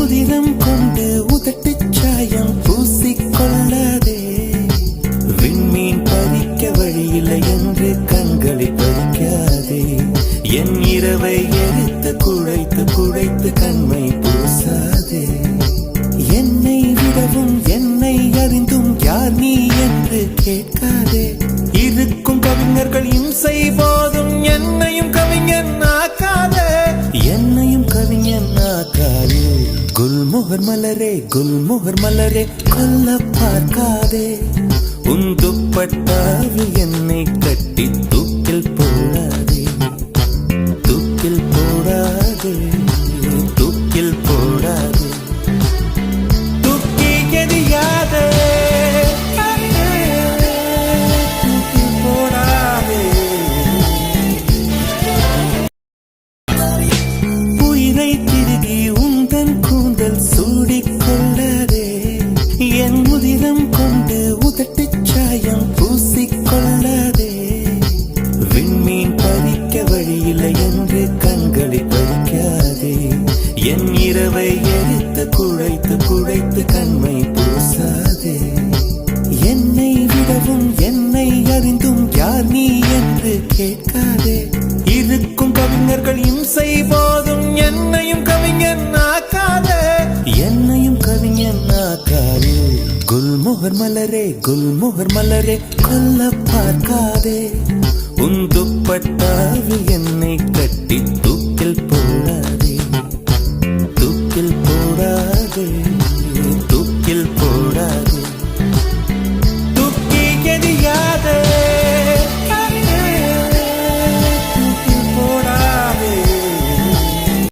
உதிரம் கொண்டு உதட்டுச் சாயம் பூசிக்கொள்ளாதே. விண்மீன் பறிக்க வழியில்லை என்று கண்களை பறிக்காதே. என் இரவை எரித்து குழைத்து குழைத்து கண்மை பூசாதே. என்னை விடவும் என்னை அறிந்தும் யார் நீ என்று கேட்காதே. இருக்கும் கவிஞர்கள் இம்சை போதும் என்னையும் கவிஞன் ஆக்காதே. என்னையும் கவிஞன் ஆக்காதே. குல்மோகர் மலரே குல்மோகர் மலரே கொல்ல பார்க்காதே. உன் துப்பட்டாவில் என்னை கட்டி தூக்கில் போடாதே. தூக்கில் போடாதே. தூக்கில் போடாதே. தூக்கி எறியாதே. தூக்கில் போடாதே. உயிரை திருகி உந்தன் கூந்தல் சூடிக்கொள்ளாதே. என் உதிரம் கொண்டு உதட்டுச் சாயம் பூசிக்கொள்ளாதே. விண்மீன் பறிக்க வழியில்லை என்று கண்களை பறிக்காதே. என் இரவை எரித்து குழைத்து குழைத்து கண்மை பூசாதே. என்னை விடவும் என்னை அறிந்தும் யார் நீ என்று கேட்காதே. இருக்கும் கவிஞர்கள் இம்சை போதும் என்னையும் கவிஞன் ஆக்காதே. என்னையும் கவிஞன் ஆக்காதே. குல்மோகர் மலரே குல்மோகர் மலரே கொல்ல பார்க்காதே. உன் துப்பட்டாவில் என்னை கட்டி தூக்கில் போடாதே. தூக்கில் போடாதே. தூக்கில் போடாதே.